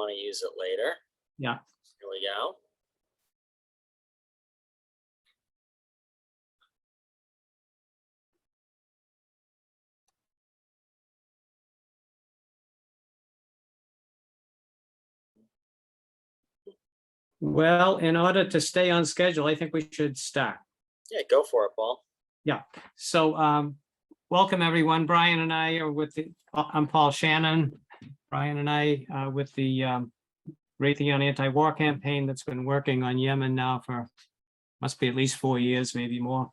want to use it later. Yeah. Here we go. Well, in order to stay on schedule, I think we should start. Yeah, go for it, Paul. Yeah. So welcome, everyone. Brian and I are with I'm Paul Shannon. Brian and I with the Raytheon anti-war campaign that's been working on Yemen now for must be at least 4 years, maybe more.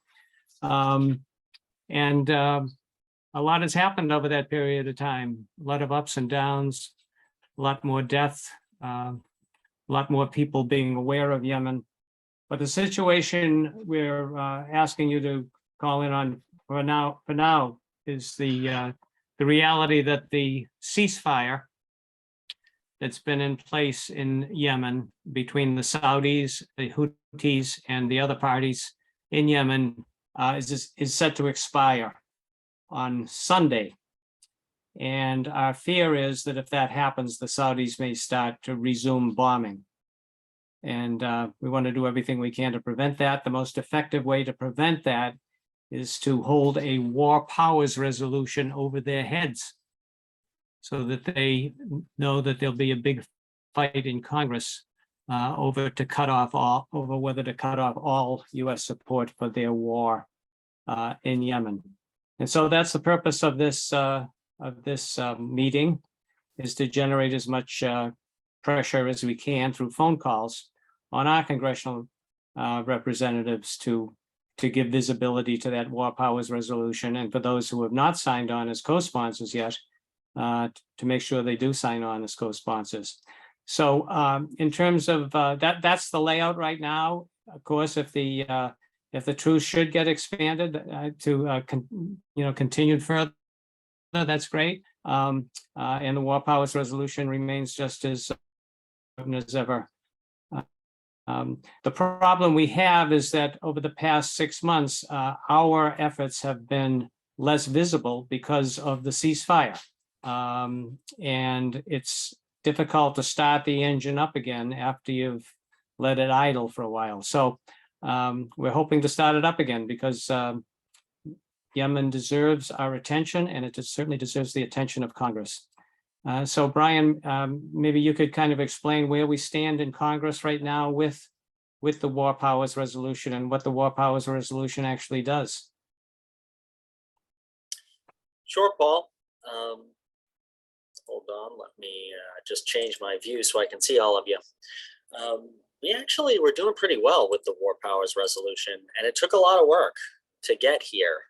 A lot has happened over that period of time. A lot of ups and downs, a lot more death, a lot more people being aware of Yemen. But the situation we're asking you to call in on for now is the reality that the ceasefire that's been in place in Yemen between the Saudis, the Houthis, and the other parties in Yemen is set to expire on Sunday. And our fear is that if that happens, the Saudis may start to resume bombing. And we want to do everything we can to prevent that. The most effective way to prevent that is to hold a war powers resolution over their heads so that they know that there'll be a big fight in Congress over whether to cut off all U.S. support for their war in Yemen. And so that's the purpose of this meeting, is to generate as much pressure as we can through phone calls on our congressional representatives to give visibility to that war powers resolution, and for those who have not signed on as co-sponsors yet, to make sure they do sign on as co-sponsors. So in terms of that's the layout right now. Of course, if the truce should get expanded to continued further, that's great. And the war powers resolution remains just as ever. The problem we have is that over the past 6 months, our efforts have been less visible because of the ceasefire. And it's difficult to start the engine up again after you've let it idle for a while. So we're hoping to start it up again because Yemen deserves our attention, and it certainly deserves the attention of Congress. So Brian, maybe you could kind of explain where we stand in Congress right now with the war powers resolution and what the war powers resolution actually does. Sure, Paul. Hold on, let me just change my view so I can see all of you. We actually were doing pretty well with the war powers resolution, and it took a lot of work to get here.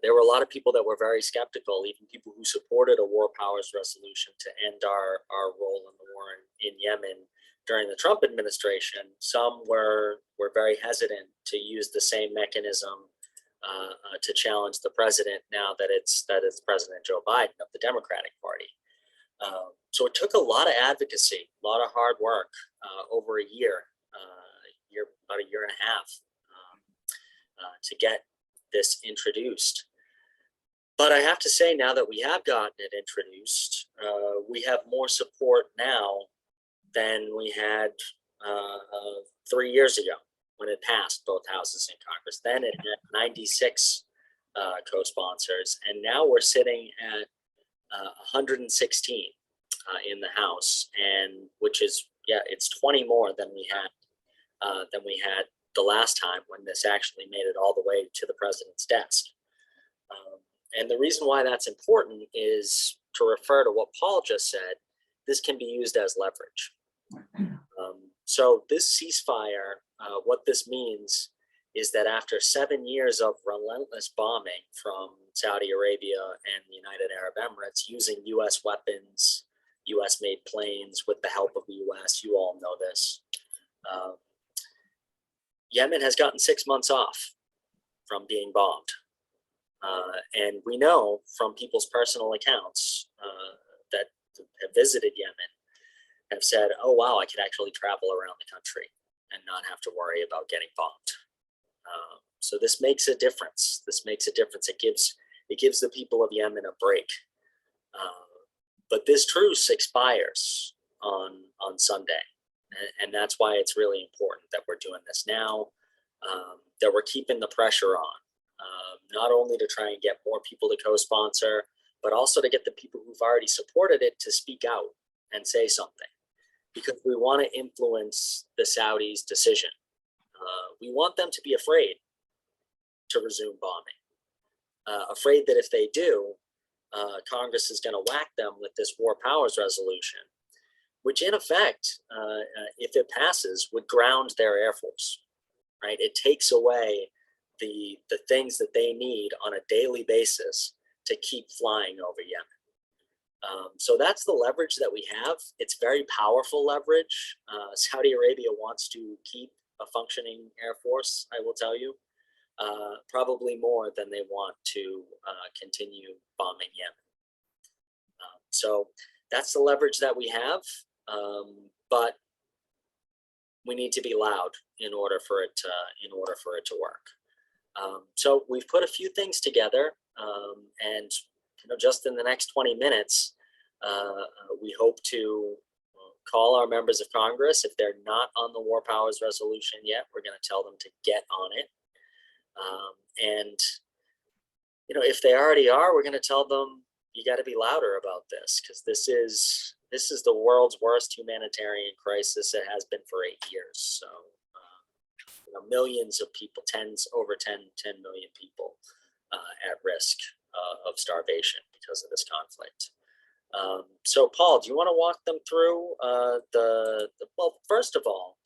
There were a lot of people that were very skeptical, even people who supported a war powers resolution to end our role in the war in Yemen during the Trump administration. Some were very hesitant to use the same mechanism to challenge the president now that it's President Joe Biden of the Democratic Party. So it took a lot of advocacy, a lot of hard work over a year, about a year and a half to get this introduced. But I have to say, now that we have gotten it introduced, we have more support now than we had 3 years ago when it passed both houses in Congress. Then it had 96 co-sponsors, and now we're sitting at 116 in the House, and which is, yeah, it's 20 more than we had the last time when this actually made it all the way to the president's desk. And the reason why that's important is to refer to what Paul just said. This can be used as leverage. So this ceasefire, what this means is that after 7 years of relentless bombing from Saudi Arabia and the United Arab Emirates using U.S. weapons, U.S.-made planes with the help of the U.S., you all know this, Yemen has gotten 6 months off from being bombed. And we know from people's personal accounts that have visited Yemen have said, oh, wow, I could actually travel around the country and not have to worry about getting bombed. So this makes a difference. This makes a difference. It gives the people of Yemen a break. But this truce expires on Sunday. And that's why it's really important that we're doing this now, that we're keeping the pressure on, not only to try and get more people to co-sponsor, but also to get the people who've already supported it to speak out and say something, because we want to influence the Saudis' decision. We want them to be afraid to resume bombing, afraid that if they do, Congress is going to whack them with this war powers resolution, which in effect, if it passes, would ground their Air Force, right? It takes away the things that they need on a daily basis to keep flying over Yemen. So that's the leverage that we have. It's very powerful leverage. Saudi Arabia wants to keep a functioning Air Force, I will tell you, probably more than they want to continue bombing Yemen. So that's the leverage that we have, but we need to be loud in order for it to work. So we've put a few things together, and just in the next 20 minutes, we hope to call our members of Congress. If they're not on the war powers resolution yet, we're going to tell them to get on it. And if they already are, we're going to tell them, you got to be louder about this, because this is the world's worst humanitarian crisis. It has been for 8 years. So millions of people, over 10 million people at risk of starvation because of this conflict. So Paul, do you want to walk them through well, first of all,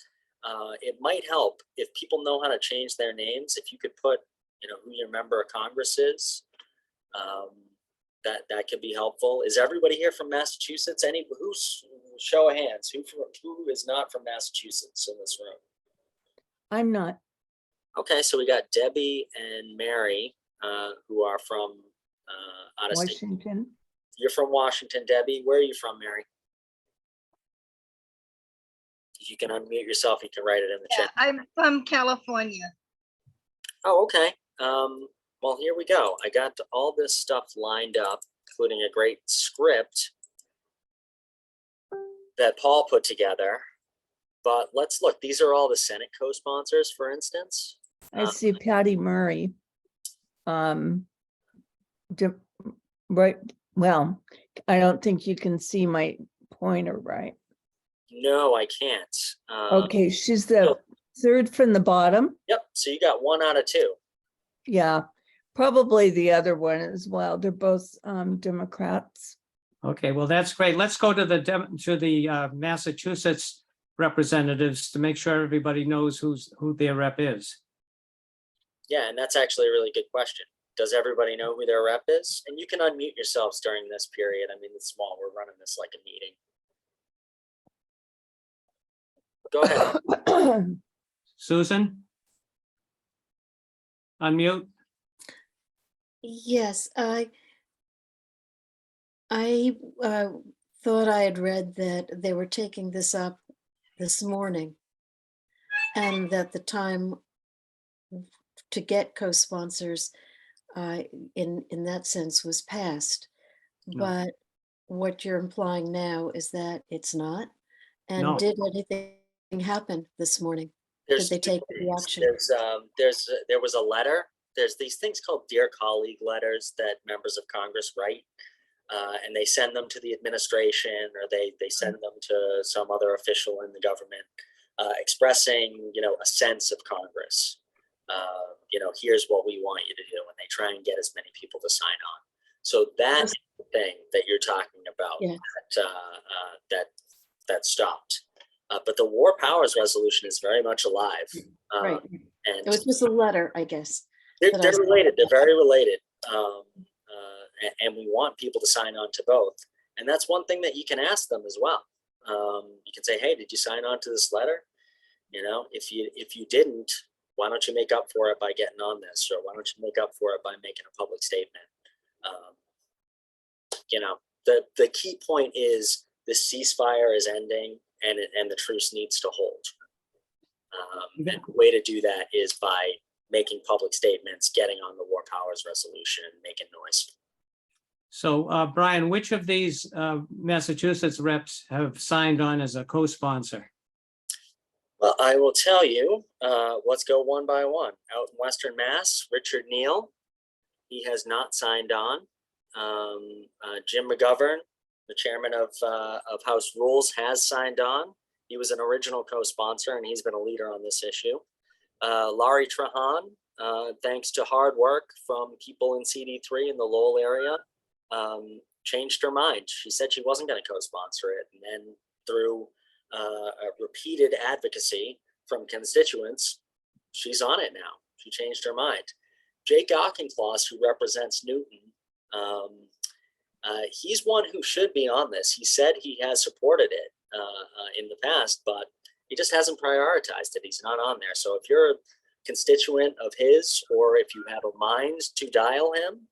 it might help if people know how to change their names. If you could put, who your member of Congress is, that could be helpful. Is everybody here from Massachusetts? Show of hands, who is not from Massachusetts in this room? I'm not. Okay, so we got Debbie and Mary, who are from out of state. Washington. You're from Washington, Debbie. Where are you from, Mary? If you can unmute yourself, you can write it in the chat. I'm from California. Oh, okay. Well, here we go. I got all this stuff lined up, including a great script that Paul put together. But let's look. These are all the Senate co-sponsors, for instance. I see Patty Murray. Right. Well, I don't think you can see my pointer, right? No, I can't. Okay, she's the third from the bottom. Yep. So you got 1 out of 2. Yeah, probably the other one as well. They're both Democrats. Okay, well, that's great. Let's go to the Massachusetts representatives to make sure everybody knows who their rep is. Yeah, and that's actually a really good question. Does everybody know who their rep is? And you can unmute yourselves during this period. I mean, it's small. We're running this like a meeting. Go ahead. Susan? Unmute. Yes, I thought I had read that they were taking this up this morning, and that the time to get co-sponsors in that sense was past. No. But what you're implying now is that it's not. And No. did anything happen this morning? Did they take the action? There was a letter. There's these things called Dear Colleague letters that members of Congress write, and they send them to the administration, or they send them to some other official in the government, expressing, a sense of Congress. Here's what we want you to do, and they try and get as many people to sign on. So that's the thing that you're talking about. Yeah. That stopped. But the War Powers Resolution is very much alive. Right. And It was just a letter, I guess. they're related. They're very related. And we want people to sign on to both. And that's one thing that you can ask them as well. You can say, hey, did you sign on to this letter? If you didn't, why don't you make up for it by getting on this? Or why don't you make up for it by making a public statement? The key point is the ceasefire is ending, and the truce needs to hold. And the way to do that is by making public statements, getting on the War Powers Resolution, making noise. So Brian, which of these Massachusetts reps have signed on as a co-sponsor? Well, I will tell you, let's go one by one. Out in Western Mass, Richard Neal, he has not signed on. Jim McGovern, the chairman of House Rules, has signed on. He was an original co-sponsor and he's been a leader on this issue. Laurie Trahan, thanks to hard work from people in CD3 in the Lowell area, changed her mind. She said she wasn't going to co-sponsor it. And then through repeated advocacy from constituents, she's on it now. She changed her mind. Jake Auchincloss, who represents Newton, he's one who should be on this. He said he has supported it in the past, but he just hasn't prioritized it. He's not on there. So if you're a constituent of his, or if you have a mind to dial him,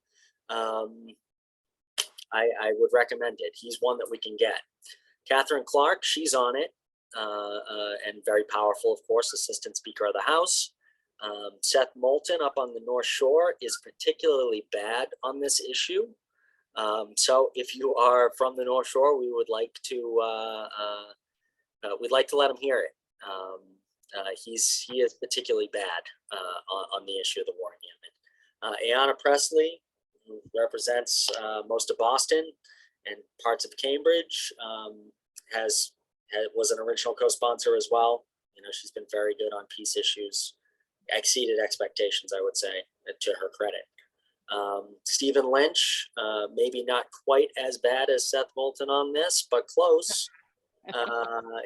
I would recommend it. He's one that we can get. Catherine Clark, she's on it, and very powerful, of course, Assistant Speaker of the House. Seth Moulton up on the North Shore is particularly bad on this issue. So if you are from the North Shore, we would like to we'd like to let him hear it. He is particularly bad on the issue of the war in Yemen. Ayanna Presley, who represents most of Boston and parts of Cambridge, was an original co-sponsor as well. You know, she's been very good on peace issues, exceeded expectations, I would say, to her credit. Stephen Lynch, maybe not quite as bad as Seth Moulton on this, but close.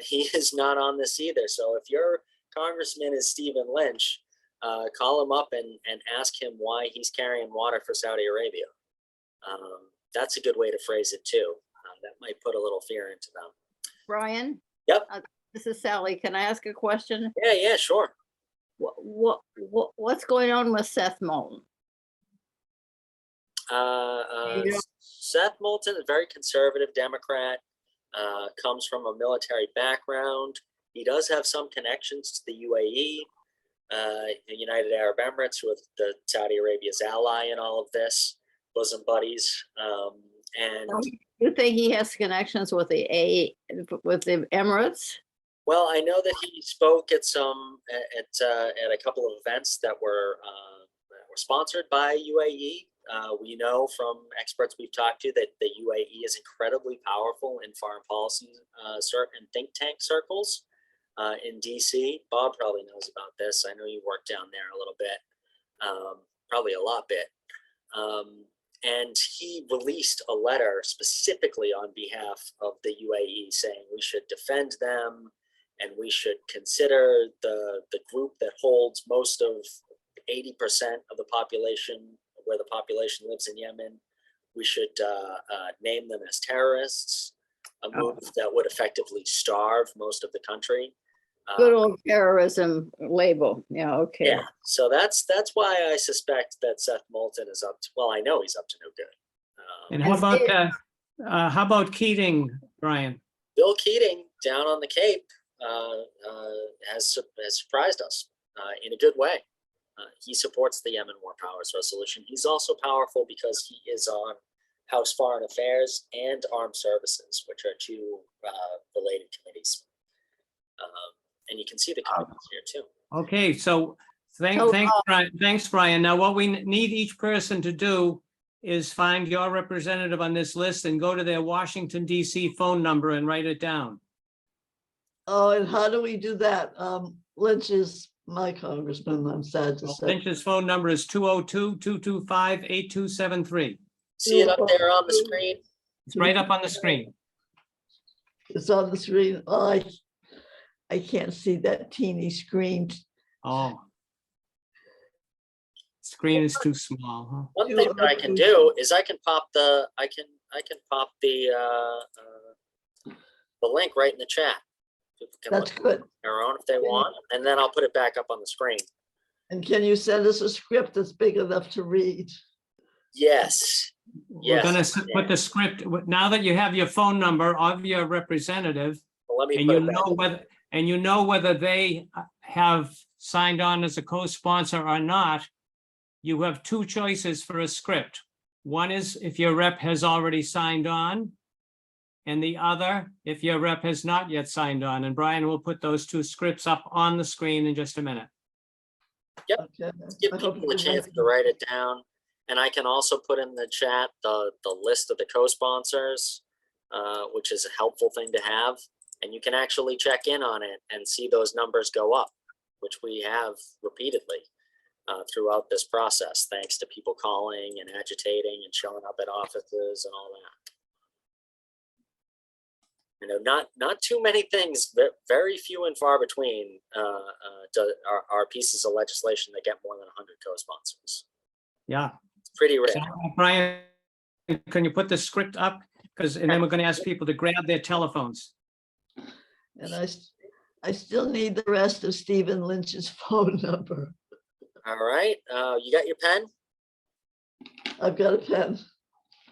He is not on this either. So if your congressman is Stephen Lynch, call him up and ask him why he's carrying water for Saudi Arabia. That's a good way to phrase it too. That might put a little fear into them. Brian? Yep. This is Sally. Can I ask a question? Yeah, sure. What's going on with Seth Moulton? Seth Moulton is a very conservative Democrat, comes from a military background. He does have some connections to the UAE, the United Arab Emirates, with the Saudi Arabia's ally in all of this, bosom buddies. And You think he has connections with the Emirates? well, I know that he spoke at a couple of events that were sponsored by UAE. We know from experts we've talked to that the UAE is incredibly powerful in foreign policy and think tank circles in DC. Bob probably knows about this. I know you worked down there a little bit, probably a lot bit. And he released a letter specifically on behalf of the UAE saying we should defend them and we should consider the group that holds most of 80% of the population, where the population lives in Yemen. We should name them as terrorists, a move that would effectively starve most of the country. Good old terrorism label. Yeah, okay. Yeah, so that's why I suspect that Seth Moulton is up to, well, I know he's up to no good. And how about Keating, Brian? Bill Keating down on the Cape has surprised us in a good way. He supports the Yemen War Powers Resolution. He's also powerful because he is on House Foreign Affairs and Armed Services, which are two related committees. And you can see the committees here too. Okay, so thanks, Brian. Now, what we need each person to do is find your representative on this list and go to their Washington, DC phone number and write it down. Oh, and how do we do that? Lynch is my congressman, I'm sad to say. Lynch's phone number is 202-225-8273. See it up there on the screen? It's right up on the screen. It's on the screen. Oh, I can't see that teeny screen. Oh. Screen is too small, huh? One thing that I can do is I can pop the link right in the chat. People can That's look good. on their own if they want, and then I'll put it back up on the screen. And can you send us a script that's big enough to read? Yes. We're gonna put the script, now that you have your phone number of your representative, Well, let me and put you it back. know whether they have signed on as a co-sponsor or not, you have two choices for a script. One is if your rep has already signed on. And the other, if your rep has not yet signed on. And Brian will put those two scripts up on the screen in just a minute. Okay. Give I hope people a you chance like to write it down. And I can also put in the chat the list of the co-sponsors, which is a helpful thing to have. And you can actually check in on it and see those numbers go up, which we have repeatedly throughout this process, thanks to people calling and agitating and showing up at offices and all that. You know, not too many things, very few and far between are pieces of legislation that get more than 100 co-sponsors. Yeah. It's pretty rare. So, Brian, can you put the script up? And then we're going to ask people to grab their telephones. And I still need the rest of Stephen Lynch's phone number. All right, you got your pen? I've got a pen.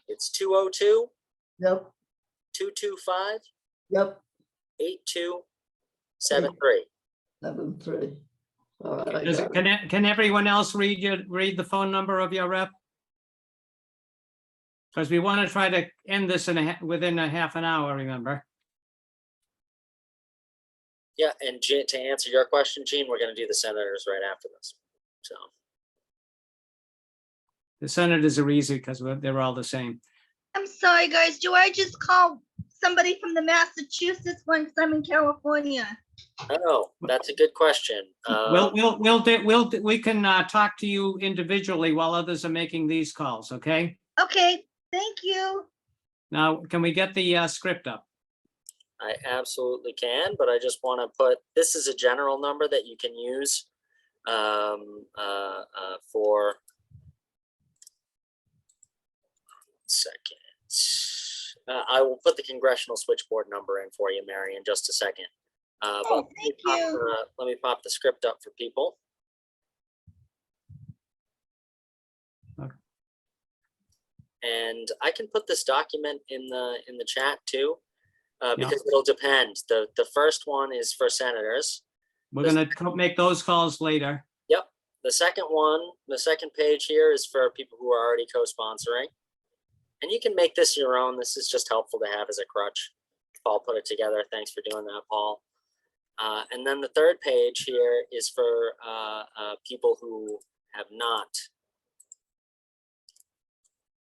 It's 202 Yep, 225 yep, 8273. 7-3. All right, I Does got it- it. Can everyone else read the phone number of your rep? Because we want to try to end this within a half an hour, remember? Yeah, and to answer your question, Gene, we're going to do the senators right after this. So The senators are easy because they're all the same. I'm sorry, guys. Do I just call somebody from the Massachusetts one because I'm in California? oh, that's a good question. We can talk to you individually while others are making these calls, okay? Okay, thank you. Now, can we get the script up? I absolutely can, but I just want to put, this is a general number that you can use for second. I will put the congressional switchboard number in for you, Mary, in just a second. But Oh, thank you. let me pop the script up for people. Okay. And I can put this document in the chat too, because Yeah. it'll depend. The first one is for senators. We're going to make those calls later. Yep. The second one, the second page here is for people who are already co-sponsoring. And you can make this your own. This is just helpful to have as a crutch. Paul put it together. Thanks for doing that, Paul. And then the third page here is for people who have not.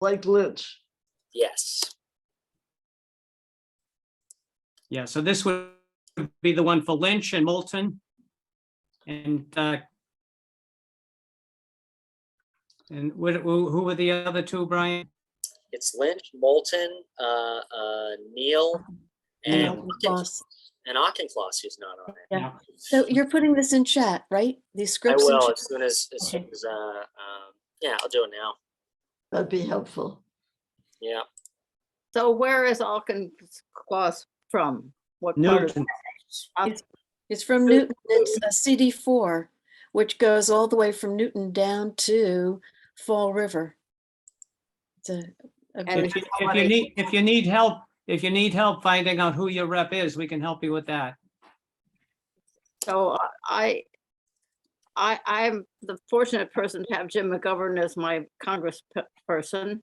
Like Lynch. Yes. Yeah, so this would be the one for Lynch and Moulton. And who were the other two, Brian? It's Lynch, Moulton, Neil, and Auchincloss, who's not on it. Yeah. So you're putting this in chat, right? These I scripts? in will chat? as soon as yeah, I'll do it now. That'd be helpful. Yeah. So where is Auchincloss from? What part of? Newton. It's from Newton. It's a CD4, which goes all the way from Newton down to Fall River. It's a And very- If you need help finding out who your rep is, we can help you with that. So I'm the fortunate person to have Jim McGovern as my congressperson,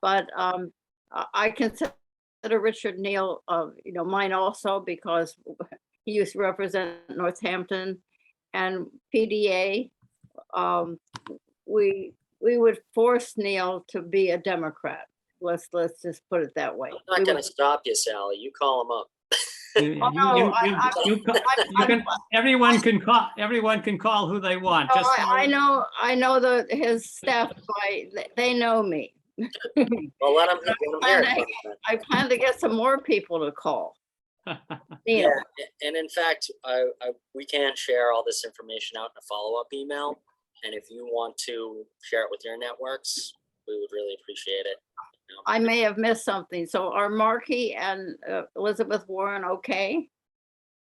but I consider Richard Neal, mine also, because he used to represent Northampton and PDA. We would force Neal to be a Democrat. Let's just put it that way. I'm not going to stop you, Sally. You call him up. Everyone can call who they want. Oh, Just I know his staff, they know me. Well, let him hear it. I plan to get some more people to call. Yeah, and in fact, we can share all this information out in a follow-up email. And if you want to share it with your networks, we would really appreciate it. I may have missed something. So are Markey and Elizabeth Warren okay?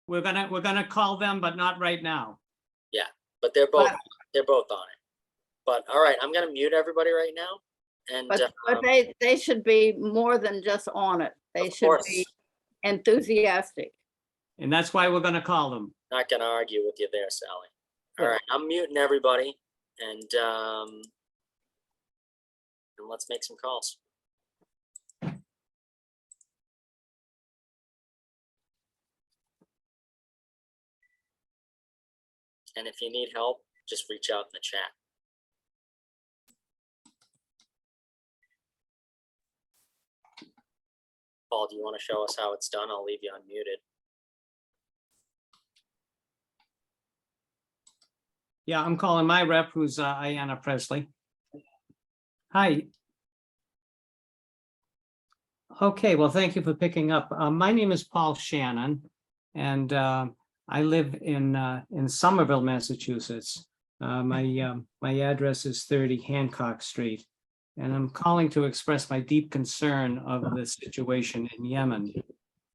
We're gonna call them, but not right now. But they're both on it. But all right, I'm gonna mute everybody right now. And But they should be more than just on it. They of should course, be enthusiastic. And that's why we're gonna call them. not gonna argue with you there, Sally. All right, I'm muting everybody, and and let's make some calls. And if you need help, just reach out in the chat. Paul, do you want to show us how it's done? I'll leave you unmuted. Yeah, I'm calling my rep, who's Ayanna Presley. Hi. Okay, well, thank you for picking up. My name is Paul Shannon, and I live in Somerville, Massachusetts. My address is 30 Hancock Street, and I'm calling to express my deep concern of the situation in Yemen.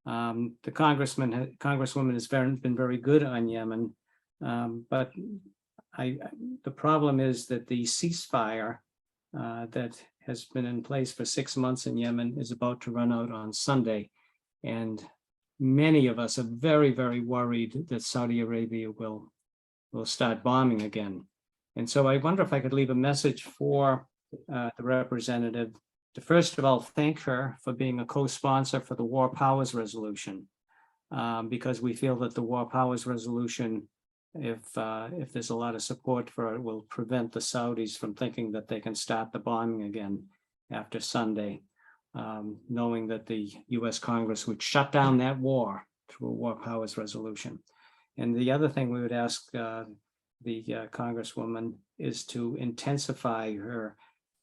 The Congresswoman has been very good on Yemen, but the problem is that the ceasefire that has been in place for 6 months in Yemen is about to run out on Sunday. And many of us are very, very worried that Saudi Arabia will start bombing again. And so I wonder if I could leave a message for the representative to, first of all, thank her for being a co-sponsor for the War Powers Resolution, because we feel that the War Powers Resolution, if there's a lot of support for it, will prevent the Saudis from thinking that they can start the bombing again after Sunday, knowing that the US Congress would shut down that war through a War Powers Resolution. And the other thing we would ask the Congresswoman is to intensify her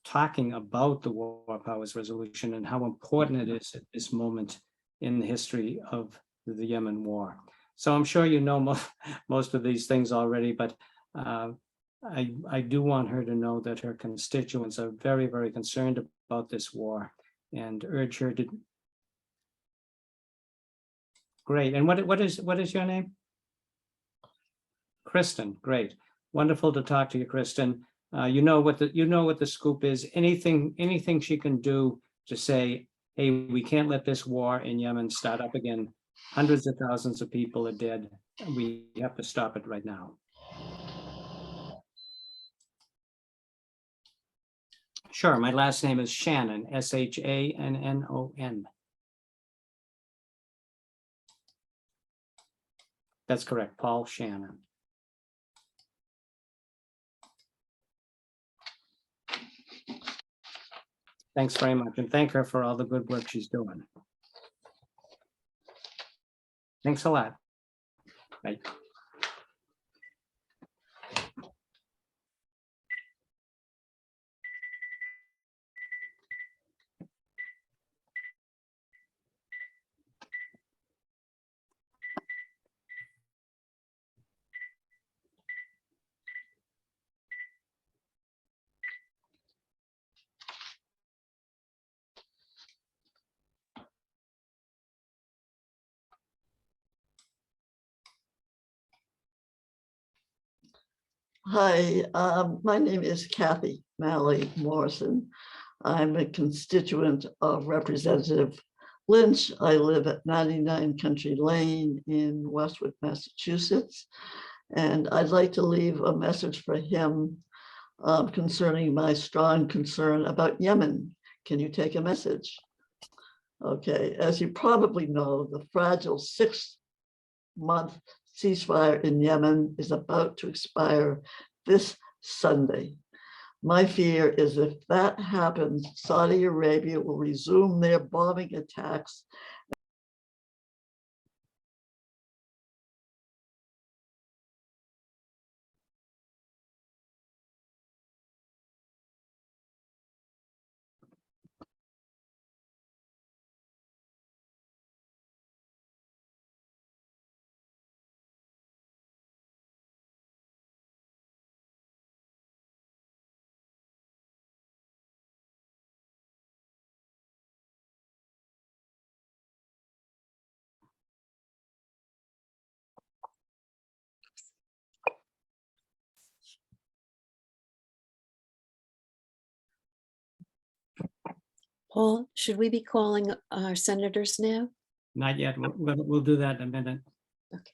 talking about the War Powers Resolution and how important it is at this moment in the history of the Yemen war. So I'm sure you know most of these things already, but I do want her to know that her constituents are very, very concerned about this war, and urge her to. Great. And what is your name? Kristen. Great. Wonderful to talk to you, Kristen. You know what the scoop is. Anything she can do to say, hey, we can't let this war in Yemen start up again. Hundreds of thousands of people are dead. We have to stop it right now. Sure. My last name is Shannon, Shannon. That's correct, Paul Shannon. Thanks very much, and thank her for all the good work she's doing. Thanks a lot. Bye. Hi, my name is Kathy Malley Morrison. I'm a constituent of Representative Lynch. I live at 99 Country Lane in Westwood, Massachusetts. And I'd like to leave a message for him concerning my strong concern about Yemen. Can you take a message? Okay, as you probably know, the fragile 6-month ceasefire in Yemen is about to expire this Sunday. My fear is if that happens, Saudi Arabia will resume their bombing attacks. Paul, should we be calling our senators now? Not yet. We'll do that in a minute. Okay.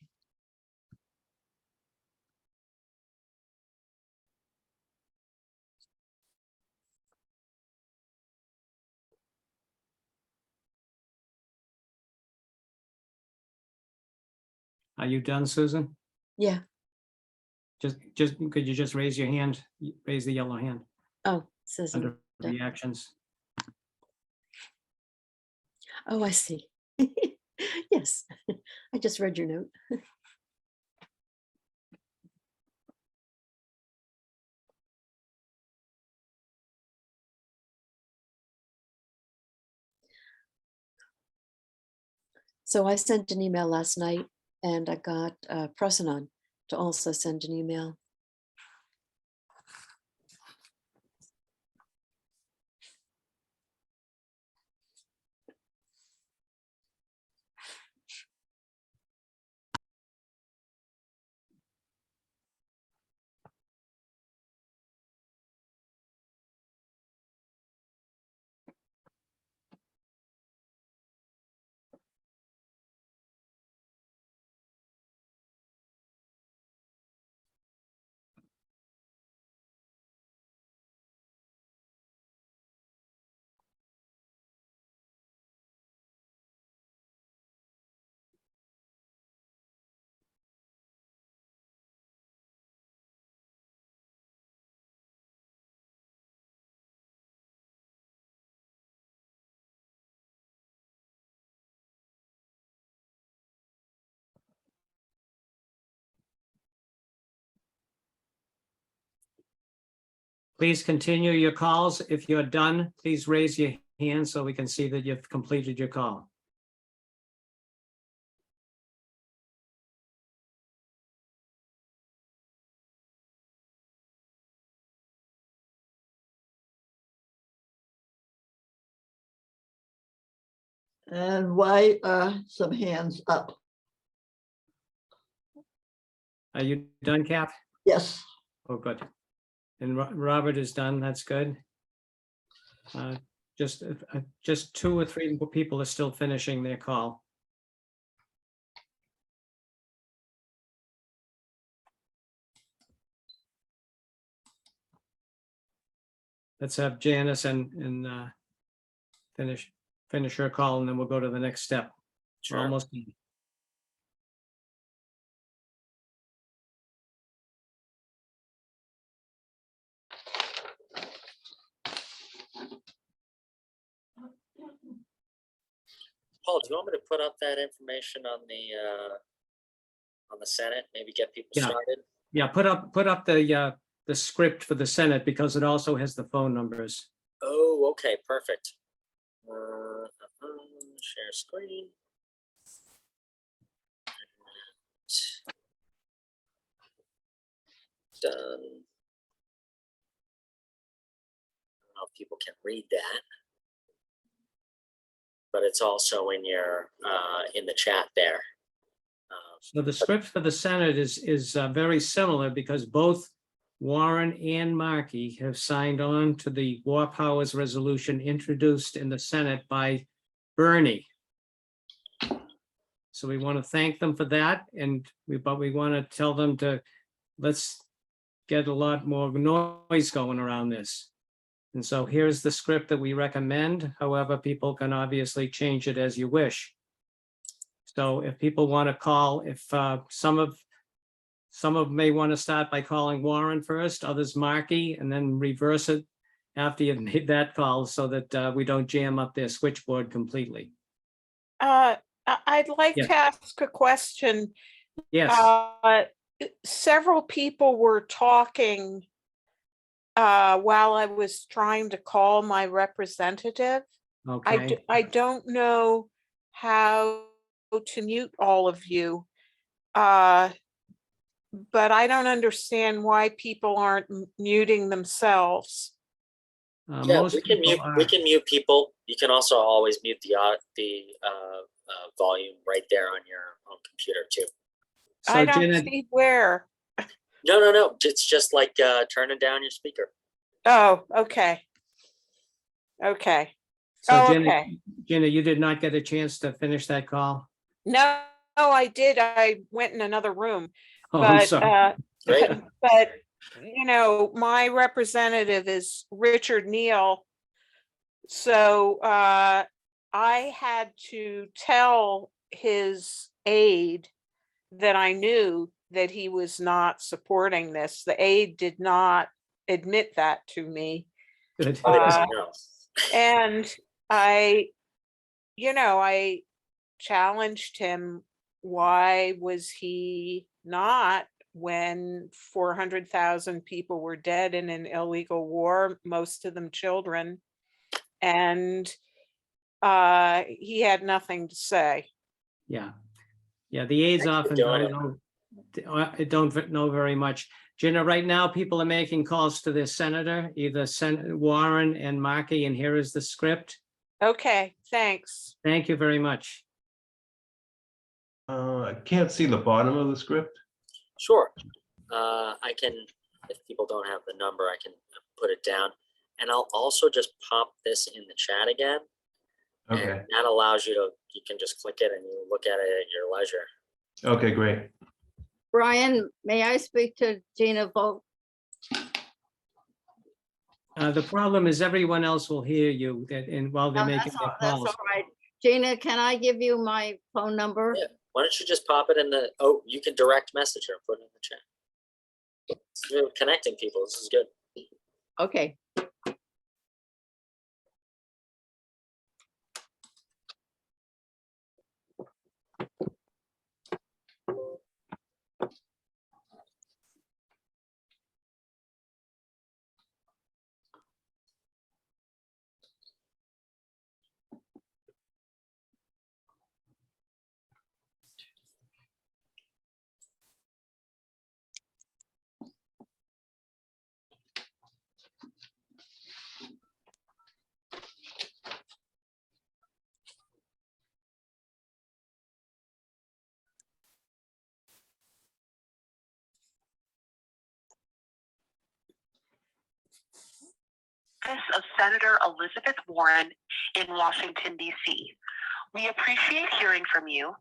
Are you done, Susan? Yeah. Just, could you just raise your hand, raise the yellow hand Oh, it says, I'm under done. reactions? Oh, I see. Yes, I just read your note. So I sent an email last night and I got Phone-a-Thon to also send an email. Please continue your calls. If you're done, please raise your hand so we can see that you've completed your call. And why are some hands up? Are you done, Kath? Yes. Oh, good. And Robert is done. That's good. Just 2 or 3 more people are still finishing their call. Let's have Janice and finish her call, and then we'll go to the next step. We're Sure. almost done. Paul, do you want me to put up that information on the Senate? Maybe get people Yeah. started? Yeah, put up the script for the Senate because it also has the phone numbers. Oh, okay, perfect. Share screen. Done. I don't know if people can read that, but it's also in your in the chat there. So the script for the Senate is very similar because both Warren and Markey have signed on to the War Powers Resolution introduced in the Senate by Bernie. So we want to thank them for that, but we want to tell them let's get a lot more noise going around this. And so here's the script that we recommend. However, people can obviously change it as you wish. So if people want to call, if some of may want to start by calling Warren first, others Markey, and then reverse it after you've made that call so that we don't jam up their switchboard completely. I'd like Yes. to ask a question. Yes, Several people were talking while I was trying to call my representative. okay. I don't know how to mute all of you. But I don't understand why people aren't muting themselves. Yeah, Most we can people mute. are. We can mute people. You can also always mute the volume right there on your own computer too. So I don't Janet, see where. No. It's just like turning down your speaker. Oh, okay. Okay. so Oh, Jenna, okay. Jenna, you did not get a chance to finish that call? No, I did. I went in another room. Oh, I'm But sorry. Great. but you know, my representative is Richard Neal. So I had to tell his aide that I knew that he was not supporting this. The aide did not admit that to me. Good. Probably doesn't know. And I challenged him, why was he not, when 400,000 people were dead in an illegal war, most of them children? And he had nothing to say. Yeah. Yeah, the aides Thanks for often doing don't know very much. Jenna, right now, people are making calls to their senator, either Senator Warren and Markey, and here is the script. Okay, thanks. Thank you very much. I can't see the bottom of the script. Sure. I can, if people don't have the number, I can put it down. And I'll also just pop this in the chat again. Okay. And that allows you can just click it and you look at it at your leisure. Okay, great. Brian, may I speak to Gina Volk? The problem is everyone else will hear you while they're No, making their that's calls. all right. Gina, can I give you my phone number? Yeah. Why don't you just pop it in you can direct message her and put it in the chat. We're connecting people. This is good. Okay. Of Senator Elizabeth Warren in Washington, D.C. We appreciate hearing from you.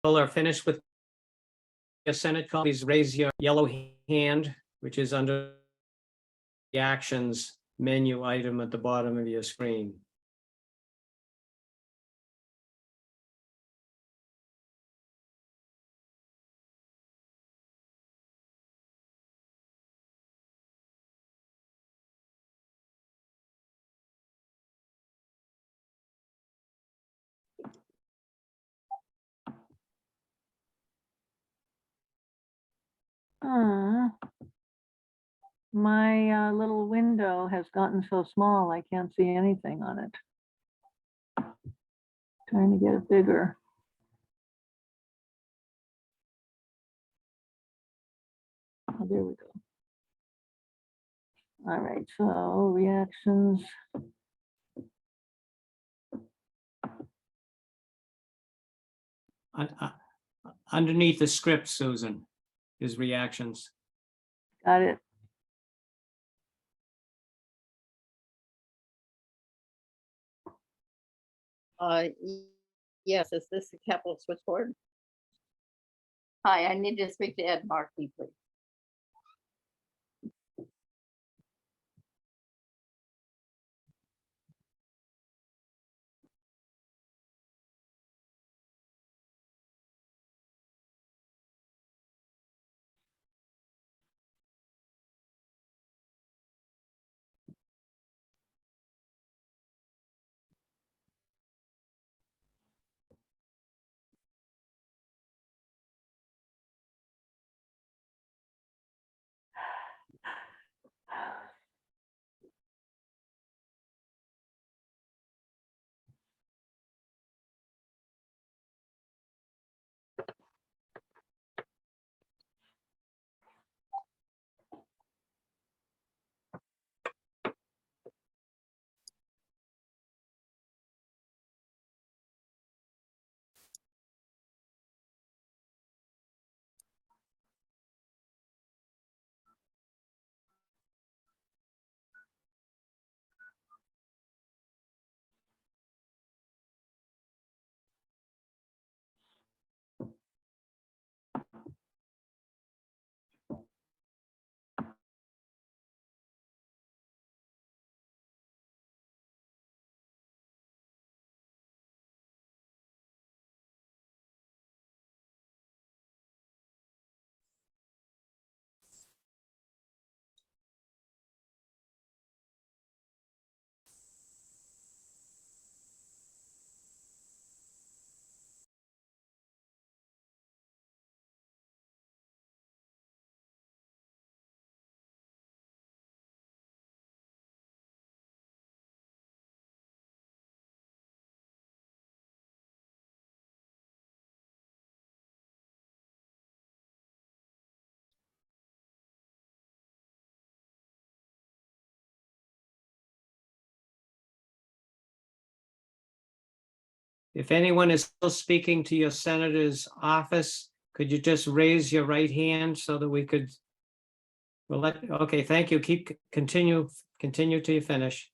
are finished with your Senate call, please raise your yellow hand, which is under the actions menu item at the bottom of your screen. My little window has gotten so small, I can't see anything on it. Trying to get it bigger. Oh, there we go. All right, so reactions. Underneath the script, Susan, is reactions. Got it. Yes, is this the capital switchboard? Hi, I need to speak to Ed Markey, please. If anyone is still speaking to your senator's office, could you just raise your right hand so that we could? Well, okay, thank you. Continue till you finish.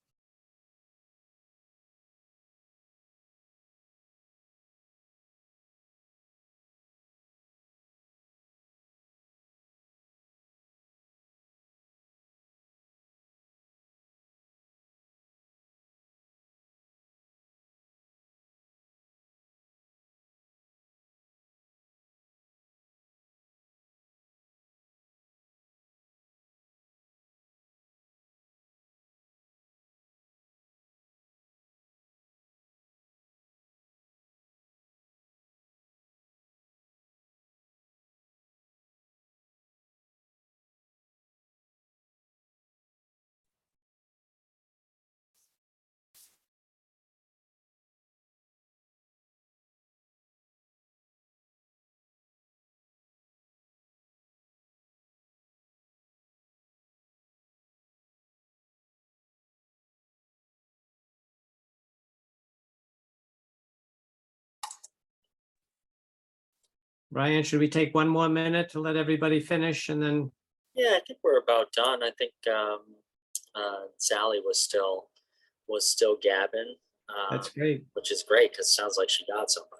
Ryan, should we take one more minute to let everybody finish and then? Yeah, I think we're about done. I think Sally was still gabbing, That's great. which is great because it sounds like she got somebody.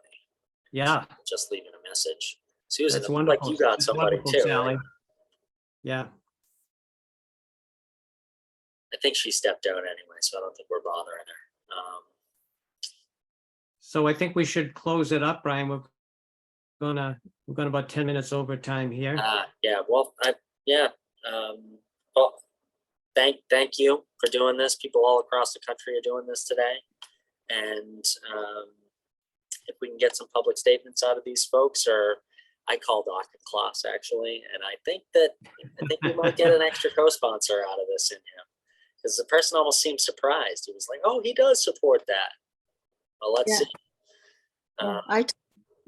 Yeah, just leaving a message. Susan, that's it looked like wonderful. you got That's somebody wonderful, too, Sally. right? Yeah, I think she stepped out anyway, so I don't think we're bothering her. so I think we should close it up, Brian. We're going about 10 minutes over time here. Yeah, well, well, thank you for doing this. People all across the country are doing this today. And if we can get some public statements out of these folks, or I called Dr. Klaus actually, and I think we might get an extra co-sponsor out of this in him, because the person almost seemed surprised. He was like, "Oh, he does support that." Well, let's Yeah. see.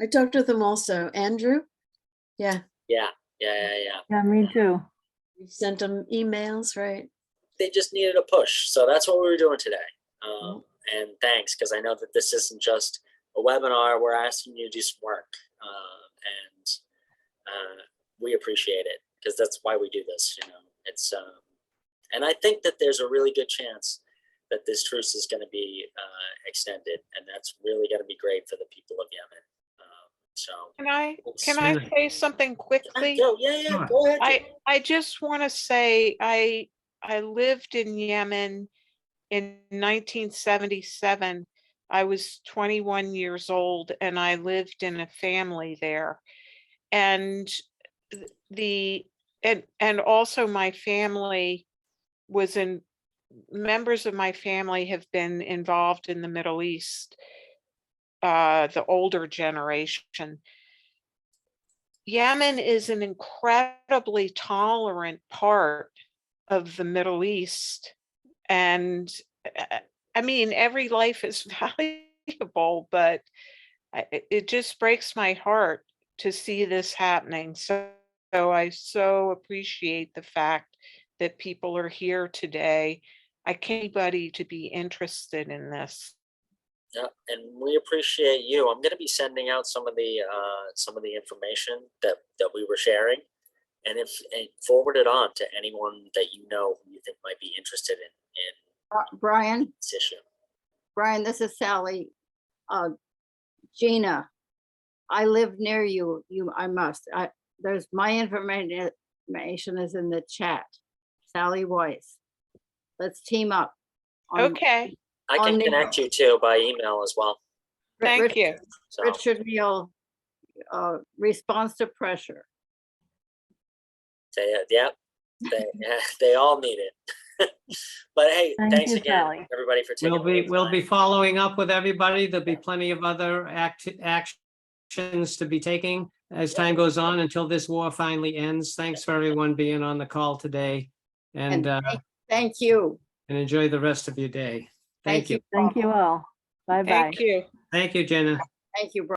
I talked with them also. Andrew? Yeah, Yeah. Yeah, me too. we sent them emails, right? They just needed a push, so that's what we were doing today. And thanks, because I know that this isn't just a webinar. We're asking you to do some work, and we appreciate it, because that's why we do this. It's and I think that there's a really good chance that this truce is going to be extended, and that's really going to be great for the people of Yemen. So Can I say something quickly? Yeah, go ahead. I just want to say I lived in Yemen in 1977. I was 21 years old, and I lived in a family there. And and also my family members of my family have been involved in the Middle East, the older generation. Yemen is an incredibly tolerant part of the Middle East. And I mean, every life is valuable, but it just breaks my heart to see this happening. So I so appreciate the fact that people are here today. I can't anybody to be interested in this. Yeah, and we appreciate you. I'm going to be sending out some of the information that we were sharing, and forward it on to anyone that you know who you think might be interested in Brian, this issue. Brian, this is Sally. Gina, I live near you. There's my information is in the chat. Sally Weiss. Let's team up. Okay, I can On the- connect you too by email as well. thank you. So Richard Neal, response to pressure. they all need it. But hey, Thank thanks you, again, Sally. everybody, for taking We'll be time. following up with everybody. There'll be plenty of other actions to be taking as time goes on until this war finally ends. Thanks for everyone being on the call today, and Thank you. enjoy the rest of your day. Thank you. Thank you all. Bye-bye. Thank you. Thank you, Jenna. Thank you, Brian.